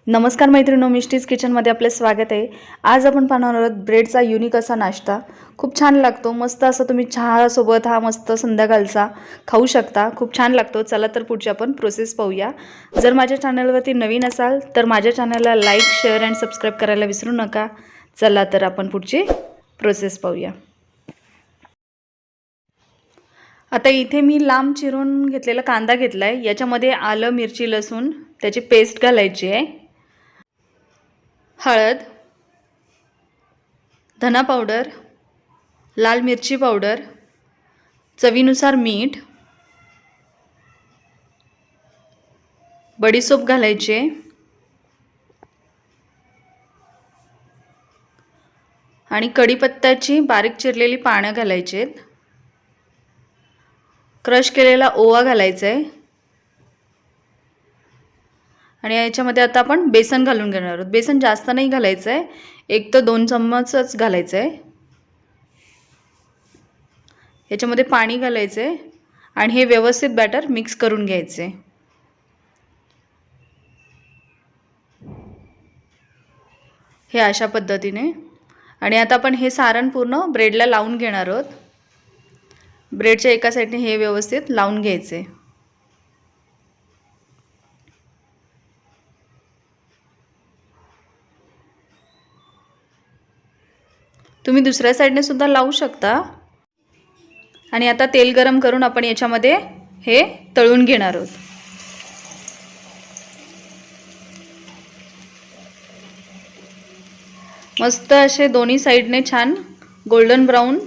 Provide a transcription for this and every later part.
नमस्कार मैत्रिणींनो, मिष्टीज किचनमध्ये आपले स्वागत आहे। आज आपण पाहणार आहोत ब्रेडचा युनिक असा नाश्ता। खूप छान लागतो, मस्त असं तुम्ही चहा सोबत हा मस्त संध्याकाळचा खाऊ शकता। खूप छान लागतो। चला तर पुढची आपण प्रोसेस पाहूया। जर माझ्या चॅनलवरती नवीन असाल तर माझ्या चॅनलला लाईक, शेअर आणि सबस्क्राइब करायला विसरू नका। चला तर आपण पुढची प्रोसेस पाहूया। आता इथे मी लांब चिरून घेतलेला कांदा घेतलाय। याच्यामध्ये आलं, मिरची, लसूण त्याची पेस्ट घालायची आहे। हळद, धना पावडर, लाल मिरची पावडर, चवीनुसार मीठ, बडीशोप घालायचे आणि कढीपत्त्याची बारीक चिरलेली पानं घालायचेत। क्रश केलेला ओवा घालायचा आहे आणि याच्यामध्ये आता आपण बेसन घालून घेणार आहोत। बेसन जास्त नाही घालायचं आहे, 1 ते 2 चम्मचच घालायचं आहे। याच्यामध्ये पाणी घालायचं आहे आणि हे व्यवस्थित बॅटर मिक्स करून घ्यायचे आहे। हे अशा पद्धतीने आणि आता आपण हे सारण पूर्ण ब्रेडला लावून घेणार आहोत। ब्रेडच्या एका साइडने हे व्यवस्थित लावून घ्यायचे। तुम्ही दुसऱ्या साइडने सुद्धा लावू शकता। आणि आता तेल गरम करून आपण याच्यामध्ये हे तळून घेणार आहोत। मस्त असे दोन्ही साइडने छान गोल्डन ब्राउन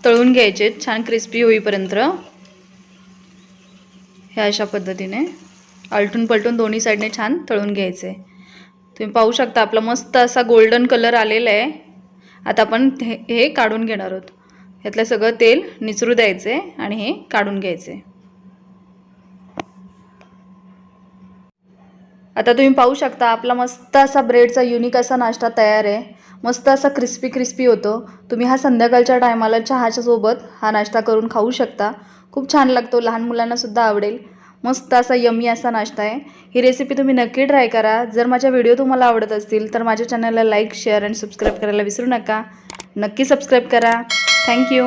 तळून घ्यायचे, छान क्रिस्पी होईपर्यंत। हे अशा पद्धतीने आलटून पलटून दोन्ही साइडने छान तळून घ्यायचे। तुम्ही पाहू शकता आपला मस्त असा गोल्डन कलर आलेला आहे। आता आपण हे काढून घेणार आहोत। यातलं सगळं तेल निचरू द्यायचे आणि हे काढून घ्यायचे। आता तुम्ही पाहू शकता आपला मस्त असा ब्रेडचा युनिक असा नाश्ता तयार आहे। मस्त असा क्रिस्पी होतो। तुम्ही हा संध्याकाळच्या टायमाला चहाच्या सोबत हा नाश्ता करून खाऊ शकता। खूप छान लागतो, लहान मुलांना सुद्धा आवडेल। मस्त असा यम्मी असा नाश्ता आहे। ही रेसिपी तुम्ही नक्की ट्राय करा। जर माझे व्हिडिओ तुम्हाला आवडत असतील तर माझ्या चॅनलला लाईक, शेअर आणि सबस्क्राइब करायला विसरू नका। नक्की सबस्क्राइब करा। Thank you.